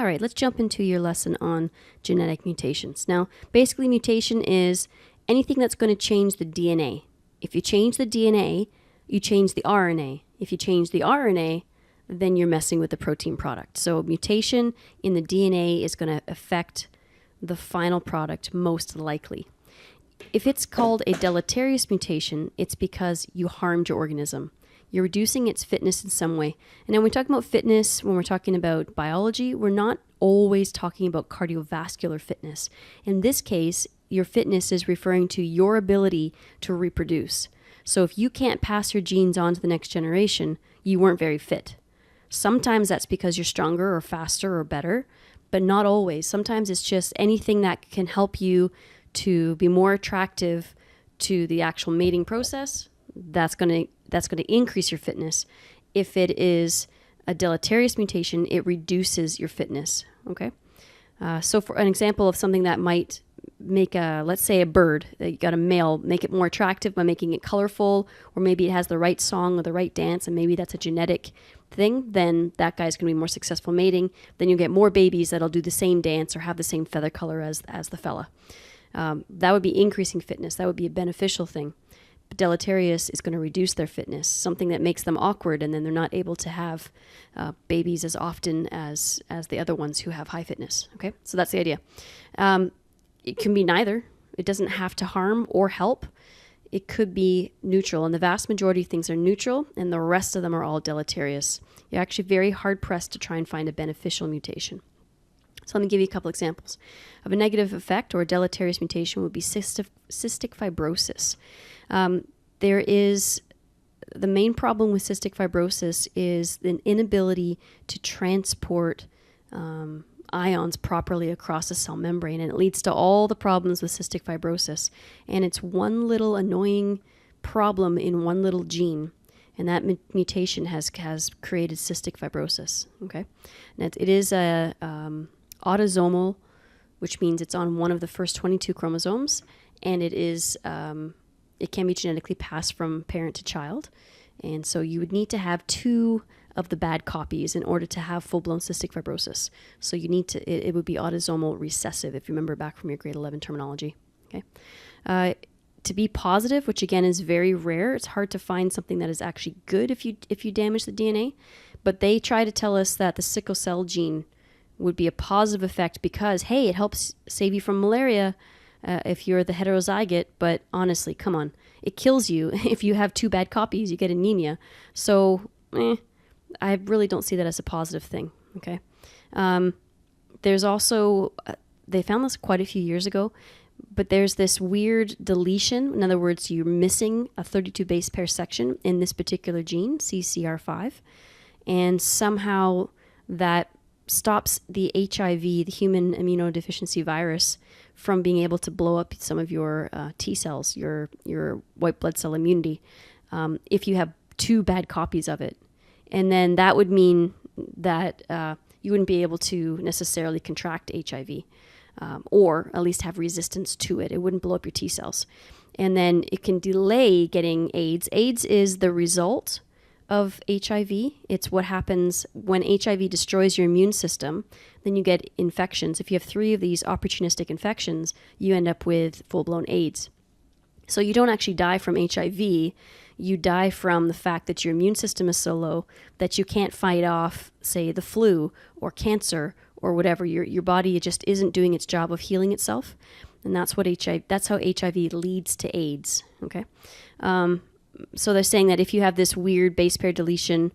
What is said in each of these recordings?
right, let's jump into your lesson on genetic mutations. Now, basically mutation is anything that's going to change the DNA. If you change the DNA, you change the RNA. If you change the RNA, then you're messing with the protein product. So mutation in the DNA is going to affect the final product most likely. If it's called a deleterious mutation, it's because you harmed your organism. You're reducing its fitness in some way. And when we talk about fitness, when we're talking about biology, we're not always talking about cardiovascular fitness. In this case, your fitness is referring to your ability to reproduce. So if you can't pass your genes on to the next generation, you weren't very fit. Sometimes that's because you're stronger or faster or better, but not always. Sometimes it's just anything that can help you to be more attractive to the actual mating process. That's going to increase your fitness. If it is a deleterious mutation, it reduces your fitness. Okay. So for an example of something that might make let's say a bird, that you got a male, make it more attractive by making it colorful, or maybe it has the right song or the right dance, and maybe that's a genetic thing, then that guy's going to be more successful mating. Then you'll get more babies that'll do the same dance or have the same feather color as the fella. That would be increasing fitness. That would be a beneficial thing. But deleterious is going to reduce their fitness, something that makes them awkward, and then they're not able to have babies as often as the other ones who have high fitness. Okay, so that's the idea. It can be neither. It doesn't have to harm or help. It could be neutral, and the vast majority of things are neutral, and the rest of them are all deleterious. You're actually very hard-pressed to try and find a beneficial mutation. So let me give you a couple examples. Of a negative effect or a deleterious mutation would be cystic fibrosis. There is the main problem with cystic fibrosis is an inability to transport ions properly across the cell membrane, and it leads to all the problems with cystic fibrosis. And it's one little annoying problem in one little gene, and that mutation has created cystic fibrosis. Okay, and it is a autosomal, which means it's on one of the first 22 chromosomes, and it is it can be genetically passed from parent to child. And so you would need to have 2 of the bad copies in order to have full-blown cystic fibrosis. So you need to, it would be autosomal recessive, if you remember back from your grade 11 terminology. Okay. To be positive, which again is very rare, it's hard to find something that is actually good if you damage the DNA. But they try to tell us that the sickle cell gene would be a positive effect because, hey, it helps save you from malaria if you're the heterozygote. But honestly, come on, it kills you if you have 2 bad copies. You get anemia. So I really don't see that as a positive thing. Okay. There's also they found this quite a few years ago, but there's this weird deletion. In other words, you're missing a 32 base pair section in this particular gene, CCR5, and somehow that stops the HIV, the human immunodeficiency virus, from being able to blow up some of your T cells, your white blood cell immunity, if you have 2 bad copies of it. And then that would mean that you wouldn't be able to necessarily contract HIV, or at least have resistance to it. It wouldn't blow up your T cells. And then it can delay getting AIDS. AIDS is the result of HIV. It's what happens when HIV destroys your immune system. Then you get infections. If you have 3 of these opportunistic infections, you end up with full-blown AIDS. So you don't actually die from HIV. You die from the fact that your immune system is so low that you can't fight off, say, the flu or cancer or whatever. Your body just isn't doing its job of healing itself. And that's how HIV leads to AIDS. Okay. So they're saying that if you have this weird base pair deletion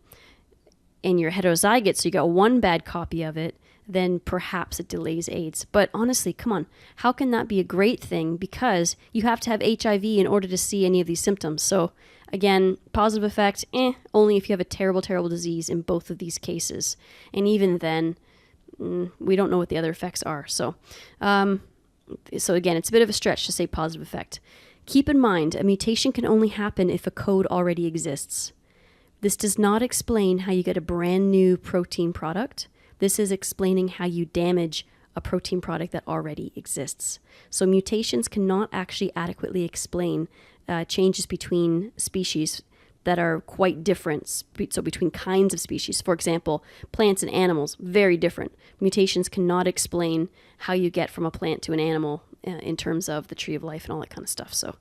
and you're heterozygote, so you got 1 bad copy of it, then perhaps it delays AIDS. But honestly, come on, how can that be a great thing? Because you have to have HIV in order to see any of these symptoms. So again, positive effect, only if you have a terrible, terrible disease in both of these cases. And even then, we don't know what the other effects are. So again, it's a bit of a stretch to say positive effect. Keep in mind, a mutation can only happen if a code already exists. This does not explain how you get a brand new protein product. This is explaining how you damage a protein product that already exists. So mutations cannot actually adequately explain changes between species that are quite different. So between kinds of species, for example, plants and animals, very different. Mutations cannot explain how you get from a plant to an animal in terms of the tree of life and all that kind of stuff. So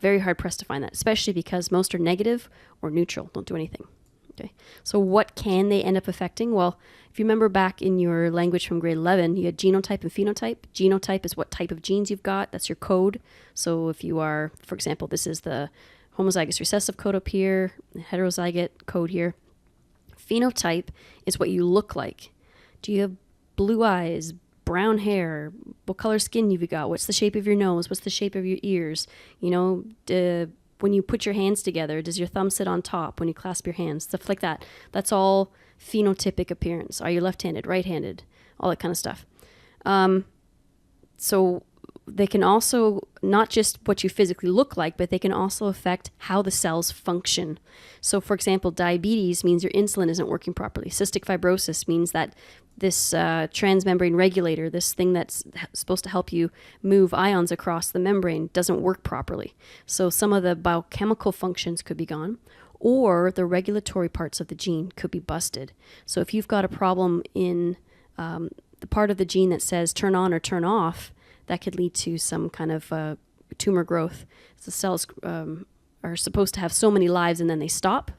very hard pressed to find that, especially because most are negative or neutral, don't do anything. Okay. So what can they end up affecting? Well, if you remember back in your language from grade 11, you had genotype and phenotype. Genotype is what type of genes you've got. That's your code. So if you are, for example, this is the homozygous recessive code up here, heterozygote code here. Phenotype is what you look like. Do you have blue eyes, brown hair? What color skin you've got? What's the shape of your nose? What's the shape of your ears? When you put your hands together, does your thumb sit on top when you clasp your hands? Stuff like that. That's all phenotypic appearance. Are you left-handed, right-handed? All that kind of stuff. So they can also, not just what you physically look like, but they can also affect how the cells function. So for example, diabetes means your insulin isn't working properly. Cystic fibrosis means that this transmembrane regulator, this thing that's supposed to help you move ions across the membrane, doesn't work properly. So some of the biochemical functions could be gone, or the regulatory parts of the gene could be busted. So if you've got a problem in the part of the gene that says turn on or turn off, that could lead to some kind of tumor growth. The cells are supposed to have so many lives and then they stop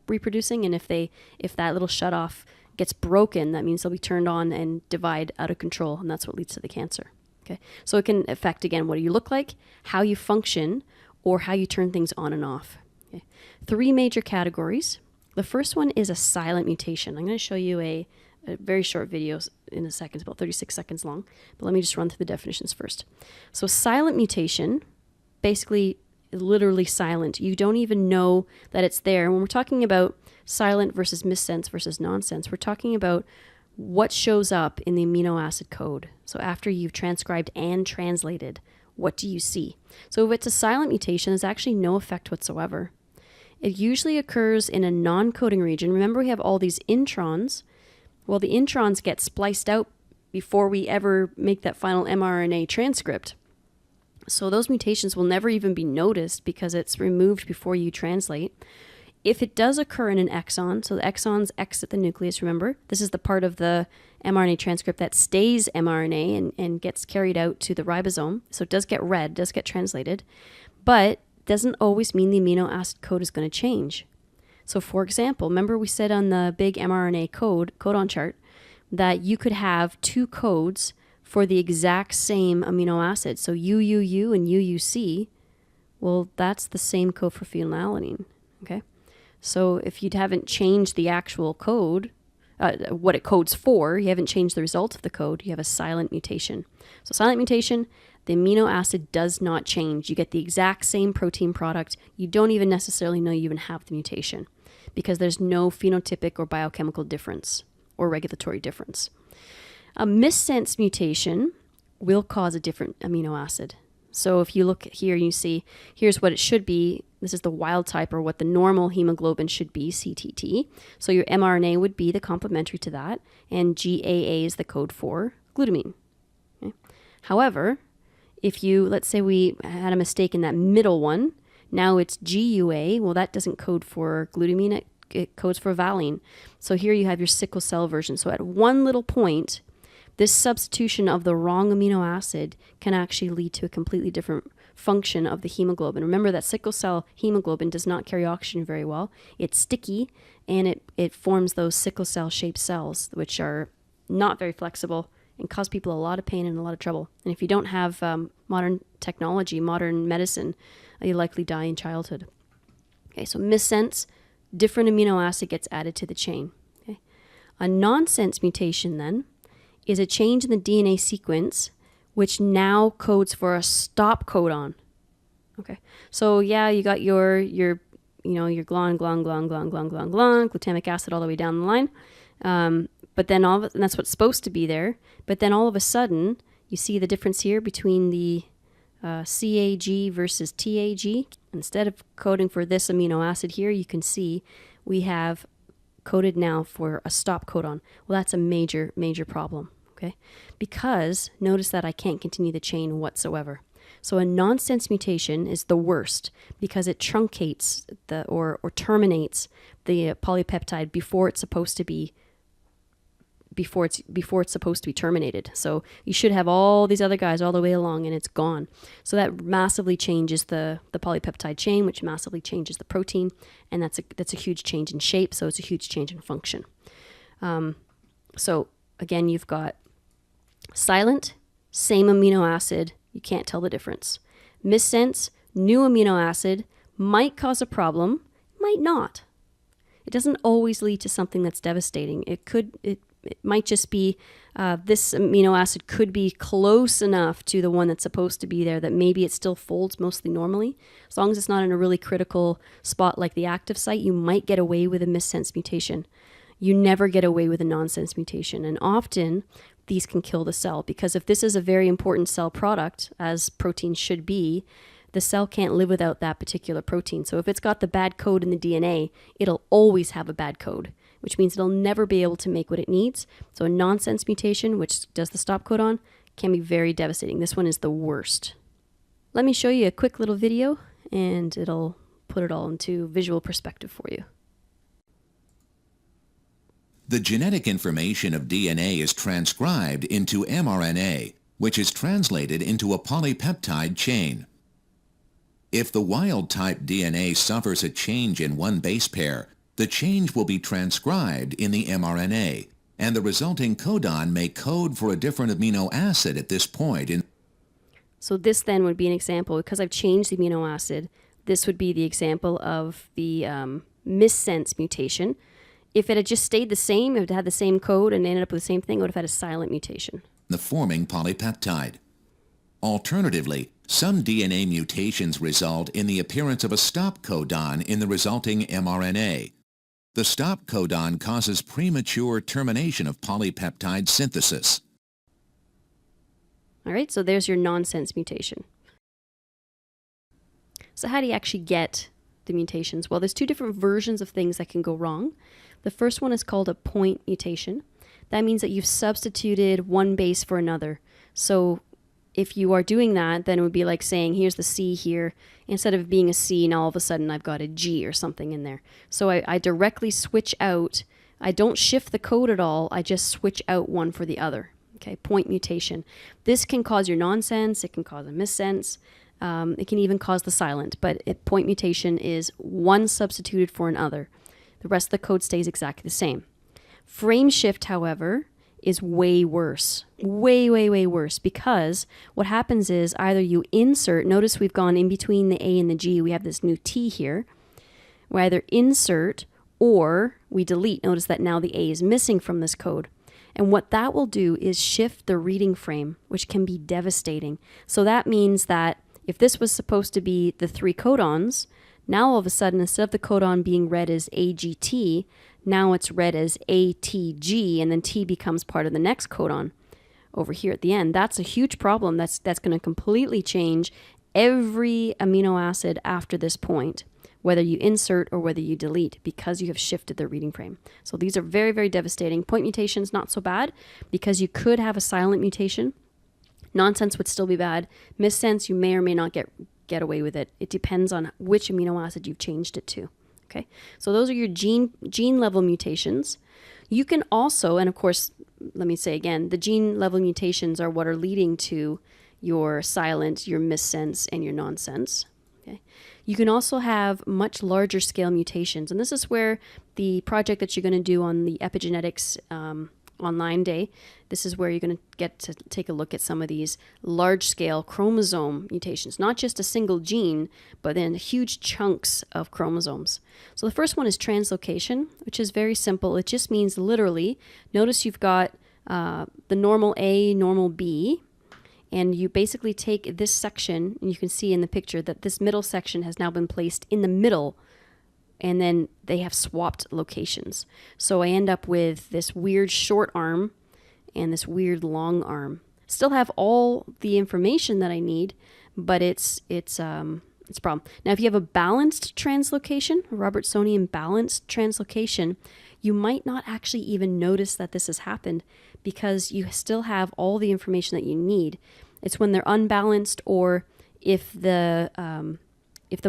reproducing. And if that little shutoff gets broken, that means they'll be turned on and divide out of control. And that's what leads to the cancer. Okay. So it can affect, again, what do you look like, how you function, or how you turn things on and off. Okay. 3 major categories. The first one is a silent mutation. I'm going to show you a very short video in a second. It's about 36 seconds long. But let me just run through the definitions first. So silent mutation, basically literally silent. You don't even know that it's there. When we're talking about silent versus missense versus nonsense, we're talking about what shows up in the amino acid code. So after you've transcribed and translated, what do you see? So if it's a silent mutation, there's actually no effect whatsoever. It usually occurs in a non-coding region. Remember, we have all these introns. Well, the introns get spliced out before we ever make that final mRNA transcript. So those mutations will never even be noticed because it's removed before you translate. If it does occur in an exon, so the exons exit the nucleus, remember, this is the part of the mRNA transcript that stays mRNA and gets carried out to the ribosome. So it does get read, does get translated, but doesn't always mean the amino acid code is going to change. So for example, remember we said on the big mRNA codon chart that you could have 2 codes for the exact same amino acid. So UUU and UUC, well, that's the same code for phenylalanine, okay? So if you haven't changed the actual code, what it codes for, you haven't changed the result of the code, you have a silent mutation. So silent mutation, the amino acid does not change. You get the exact same protein product. You don't even necessarily know you even have the mutation because there's no phenotypic or biochemical difference or regulatory difference. A missense mutation will cause a different amino acid. So if you look here, you see, here's what it should be. This is the wild type, or what the normal hemoglobin should be, CTT. So your mRNA would be the complementary to that, and GAA is the code for glutamine. Okay? However, if you, let's say we had a mistake in that middle one, now it's GUA, well, that doesn't code for glutamine, it codes for valine. So here you have your sickle cell version. So at one little point, this substitution of the wrong amino acid can actually lead to a completely different function of the hemoglobin. Remember that sickle cell hemoglobin does not carry oxygen very well. It's sticky, and it forms those sickle cell shaped cells, which are not very flexible and cause people a lot of pain and a lot of trouble. And if you don't have modern technology, modern medicine, you likely die in childhood. Okay, so missense, different amino acid gets added to the chain. Okay. A nonsense mutation then is a change in the DNA sequence which now codes for a stop codon. Okay, so yeah, you got your glutamic acid all the way down the line, but then and that's what's supposed to be there. But then all of a sudden, you see the difference here between the CAG versus TAG. Instead of coding for this amino acid here, you can see we have coded now for a stop codon. Well, that's a major, major problem. Okay, because notice that I can't continue the chain whatsoever. So a nonsense mutation is the worst because it truncates or terminates the polypeptide before it's supposed to be terminated. So you should have all these other guys all the way along and it's gone. So that massively changes the polypeptide chain, which massively changes the protein, and that's a huge change in shape, so it's a huge change in function. So again, you've got silent, same amino acid, you can't tell the difference. Missense, new amino acid, might cause a problem, might not. It doesn't always lead to something that's devastating. It might just be this amino acid could be close enough to the one that's supposed to be there that maybe it still folds mostly normally. As long as it's not in a really critical spot like the active site, you might get away with a missense mutation. You never get away with a nonsense mutation. And often these can kill the cell, because if this is a very important cell product, as protein should be, the cell can't live without that particular protein. So if it's got the bad code in the DNA, it'll always have a bad code, which means it'll never be able to make what it needs. So a nonsense mutation, which does the stop codon, can be very devastating. This one is the worst. Let me show you a quick little video, and it'll put it all into visual perspective for you. The genetic information of DNA is transcribed into mRNA, which is translated into a polypeptide chain. If the wild-type DNA suffers a change in one base pair, the change will be transcribed in the mRNA, and the resulting codon may code for a different amino acid at this point in. So this then would be an example, because I've changed the amino acid, this would be the example of the missense mutation. If it had just stayed the same, if it had the same code and ended up with the same thing, it would have had a silent mutation. The forming polypeptide. Alternatively, some DNA mutations result in the appearance of a stop codon in the resulting mRNA. The stop codon causes premature termination of polypeptide synthesis. All right, so there's your nonsense mutation. So how do you actually get the mutations? Well, there's two different versions of things that can go wrong. The first one is called a point mutation. That means that you've substituted one base for another. So if you are doing that, then it would be like saying, here's the C here. Instead of being a C, now all of a sudden I've got a G or something in there. So I directly switch out. I don't shift the code at all. I just switch out one for the other. Okay, point mutation. This can cause your nonsense. It can cause a missense. It can even cause the silent. But point mutation is one substituted for another. The rest of the code stays exactly the same. Frame shift, however, is way worse. Way, way, way worse, because what happens is either you insert, notice we've gone in between the A and the G, we have this new T here. We either insert or we delete. Notice that now the A is missing from this code. And what that will do is shift the reading frame, which can be devastating. So that means that if this was supposed to be the three codons, now all of a sudden, instead of the codon being read as AGT, now it's read as ATG, and then T becomes part of the next codon over here at the end. That's a huge problem. That's going to completely change every amino acid after this point, whether you insert or whether you delete, because you have shifted the reading frame. So these are very, very devastating. Point mutations, not so bad, because you could have a silent mutation. Nonsense would still be bad. Missense, you may or may not get away with it. It depends on which amino acid you've changed it to. Okay, so those are your gene level mutations. You can also, and of course, let me say again, the gene level mutations are what are leading to your silent, your missense, and your nonsense. Okay, you can also have much larger scale mutations, and this is where the project that you're going to do on the epigenetics online day, this is where you're going to get to take a look at some of these large-scale chromosome mutations, not just a single gene, but then huge chunks of chromosomes. So the first one is translocation, which is very simple. It just means literally, notice you've got the normal A, normal B, and you basically take this section, and you can see in the picture that this middle section has now been placed in the middle, and then they have swapped locations. So I end up with this weird short arm and this weird long arm. Still have all the information that I need, but it's a problem. Now, if you have a balanced translocation, Robertsonian balanced translocation, you might not actually even notice that this has happened because you still have all the information that you need. It's when they're unbalanced or if the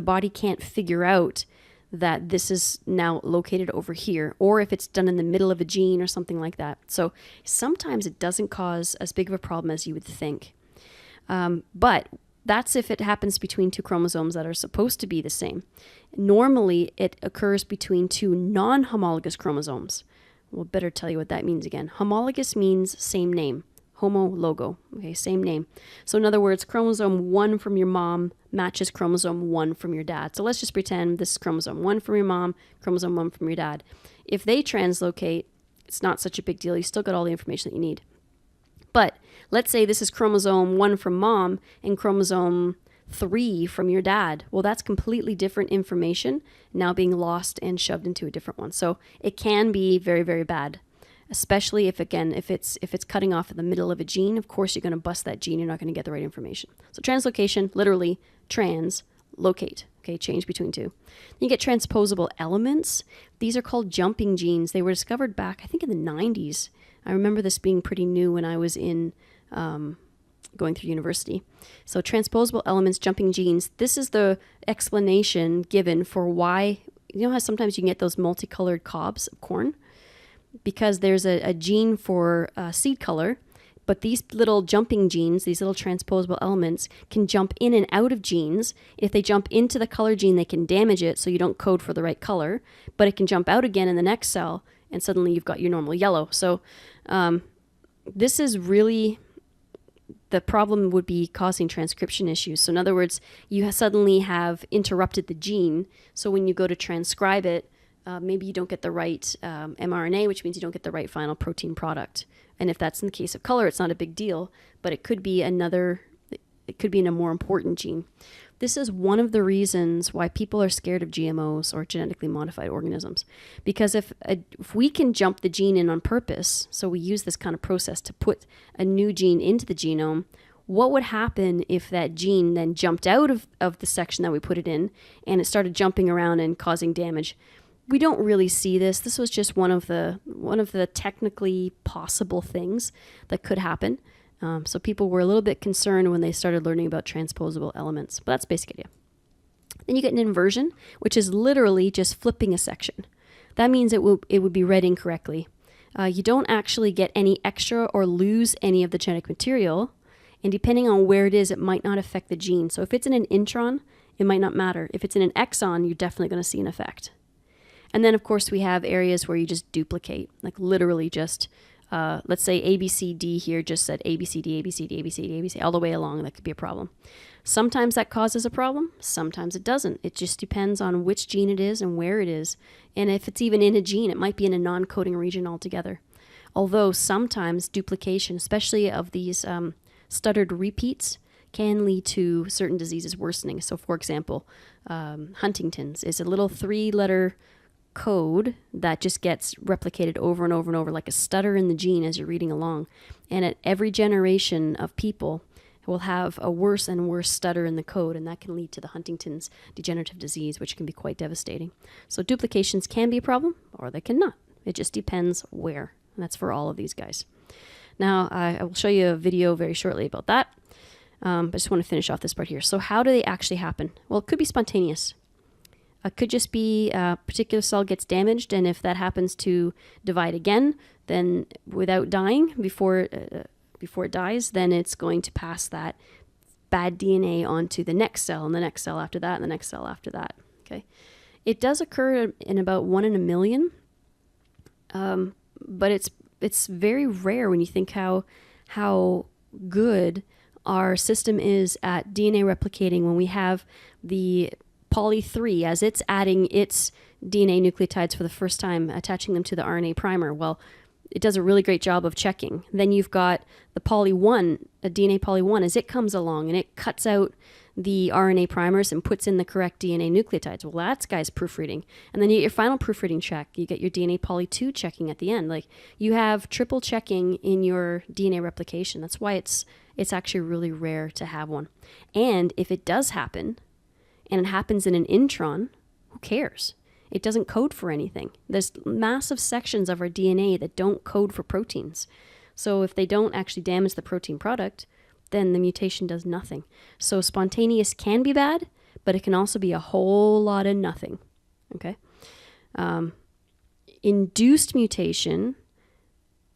body can't figure out that this is now located over here, or if it's done in the middle of a gene or something like that. So sometimes it doesn't cause as big of a problem as you would think. But that's if it happens between two chromosomes that are supposed to be the same. Normally, it occurs between two non-homologous chromosomes. We'll better tell you what that means again. Homologous means same name. Homo logo, okay, same name. So in other words, chromosome 1 from your mom matches chromosome 1 from your dad. So let's just pretend this is chromosome 1 from your mom, chromosome 1 from your dad. If they translocate, it's not such a big deal. You still got all the information that you need. But let's say this is chromosome 1 from mom and chromosome 3 from your dad. Well, that's completely different information now being lost and shoved into a different one. So it can be very, very bad. Especially if it's cutting off in the middle of a gene. Of course, you're going to bust that gene. You're not going to get the right information. So translocation, literally translocate. Okay, change between two. Then you get transposable elements. These are called jumping genes. They were discovered back, I think, in the 90s. I remember this being pretty new when I was in going through university. So transposable elements, jumping genes. This is the explanation given for why, you know how sometimes you can get those multicolored cobs of corn? Because there's a gene for seed color, but these little jumping genes, these little transposable elements, can jump in and out of genes. If they jump into the color gene, they can damage it so you don't code for the right color, but it can jump out again in the next cell, and suddenly you've got your normal yellow. So this is really, the problem would be causing transcription issues. So in other words, you suddenly have interrupted the gene, so when you go to transcribe it, maybe you don't get the right mRNA, which means you don't get the right final protein product. And if that's in the case of color, it's not a big deal, but it could be in a more important gene. This is one of the reasons why people are scared of GMOs or genetically modified organisms. Because if we can jump the gene in on purpose, so we use this kind of process to put a new gene into the genome, what would happen if that gene then jumped out of the section that we put it in and it started jumping around and causing damage? We don't really see this. This was just one of the technically possible things that could happen. So people were a little bit concerned when they started learning about transposable elements. But that's the basic idea. Then you get an inversion, which is literally just flipping a section. That means it would be read incorrectly. You don't actually get any extra or lose any of the genetic material. And depending on where it is, it might not affect the gene. So if it's in an intron, it might not matter. If it's in an exon, you're definitely going to see an effect. And then, of course, we have areas where you just duplicate, like literally just, let's say ABCD here just said ABCD, ABCD, ABCD, ABC, all the way along. That could be a problem. Sometimes that causes a problem. Sometimes it doesn't. It just depends on which gene it is and where it is. And if it's even in a gene, it might be in a non-coding region altogether. Although sometimes duplication, especially of these stuttered repeats, can lead to certain diseases worsening. So, for example, Huntington's is a little 3-letter code that just gets replicated over and over and over like a stutter in the gene as you're reading along. And at every generation of people will have a worse and worse stutter in the code, and that can lead to the Huntington's degenerative disease, which can be quite devastating. So duplications can be a problem, or they cannot. It just depends where. And that's for all of these guys. Now, I will show you a video very shortly about that. But I just want to finish off this part here. So how do they actually happen? Well, it could be spontaneous. It could just be a particular cell gets damaged, and if that happens to divide again, then without dying before it dies, then it's going to pass that bad DNA onto the next cell, and the next cell after that, and the next cell after that. Okay, it does occur in about 1 in a million, but it's very rare when you think how good our system is at DNA replicating when we have the poly 3 as it's adding its DNA nucleotides for the first time, attaching them to the RNA primer. Well, it does a really great job of checking. Then you've got the poly 1, a DNA poly 1, as it comes along and it cuts out the RNA primers and puts in the correct DNA nucleotides. Well, that's guy's proofreading. And then you get your final proofreading check. You get your DNA poly 2 checking at the end. Like, you have triple checking in your DNA replication. That's why it's actually really rare to have one. And if it does happen, and it happens in an intron, who cares? It doesn't code for anything. There's massive sections of our DNA that don't code for proteins. So if they don't actually damage the protein product, then the mutation does nothing. So spontaneous can be bad, but it can also be a whole lot of nothing. Okay. Induced mutation,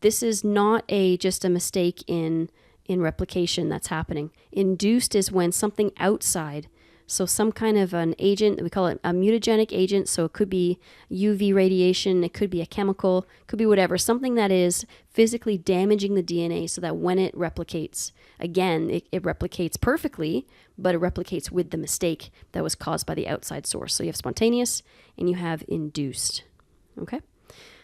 this is not just a mistake in replication that's happening. Induced is when something outside, so some kind of an agent, we call it a mutagenic agent, so it could be UV radiation, it could be a chemical, it could be whatever, something that is physically damaging the DNA so that when it replicates, again, it replicates perfectly, but it replicates with the mistake that was caused by the outside source. So you have spontaneous and you have induced. Okay?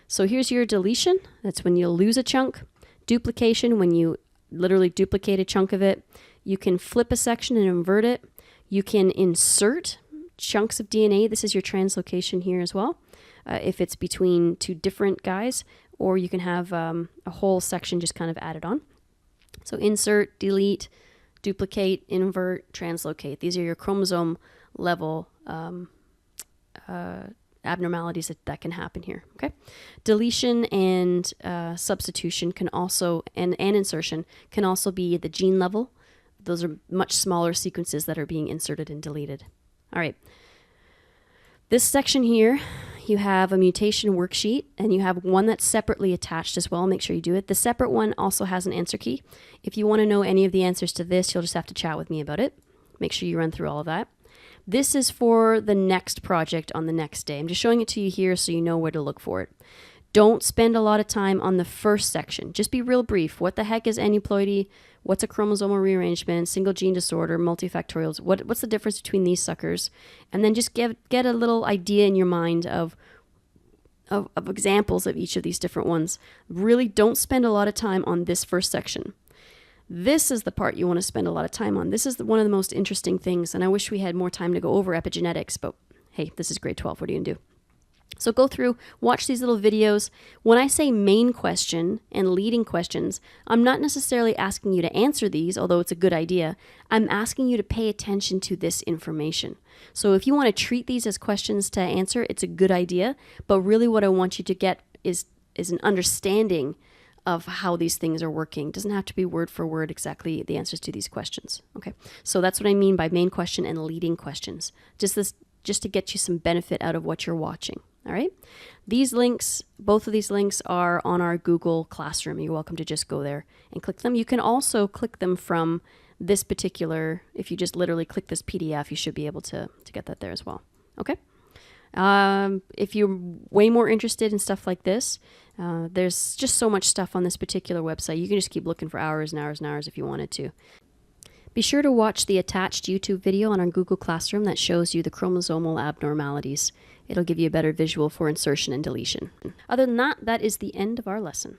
So here's your deletion. That's when you lose a chunk. Duplication, when you literally duplicate a chunk of it. You can flip a section and invert it. You can insert chunks of DNA. This is your translocation here as well, if it's between two different guys, or you can have a whole section just kind of added on. So insert, delete, duplicate, invert, translocate. These are your chromosome level abnormalities that can happen here. Okay, deletion and substitution can also, and insertion can also be at the gene level. Those are much smaller sequences that are being inserted and deleted. All right. This section here, you have a mutation worksheet, and you have one that's separately attached as well. Make sure you do it. The separate one also has an answer key. If you want to know any of the answers to this, you'll just have to chat with me about it. Make sure you run through all of that. This is for the next project on the next day. I'm just showing it to you here so you know where to look for it. Don't spend a lot of time on the first section. Just be real brief. What the heck is aneuploidy? What's a chromosomal rearrangement? Single gene disorder? Multifactorials? What's the difference between these suckers? And then just get a little idea in your mind of examples of each of these different ones. Really don't spend a lot of time on this first section. This is the part you want to spend a lot of time on. This is one of the most interesting things, and I wish we had more time to go over epigenetics, but hey, this is grade 12. What are you going to do? So go through, watch these little videos. When I say main question and leading questions, I'm not necessarily asking you to answer these, although it's a good idea. I'm asking you to pay attention to this information. So if you want to treat these as questions to answer, it's a good idea. But really what I want you to get is an understanding of how these things are working. It doesn't have to be word for word exactly the answers to these questions. Okay, so that's what I mean by main question and leading questions. Just to get you some benefit out of what you're watching. All right. These links, both of these links are on our Google Classroom. You're welcome to just go there and click them. You can also click them from this particular, if you just literally click this PDF, you should be able to get that there as well. Okay. If you're way more interested in stuff like this, there's just so much stuff on this particular website. You can just keep looking for hours and hours and hours if you wanted to. Be sure to watch the attached YouTube video on our Google Classroom that shows you the chromosomal abnormalities. It'll give you a better visual for insertion and deletion. Other than that, that is the end of our lesson.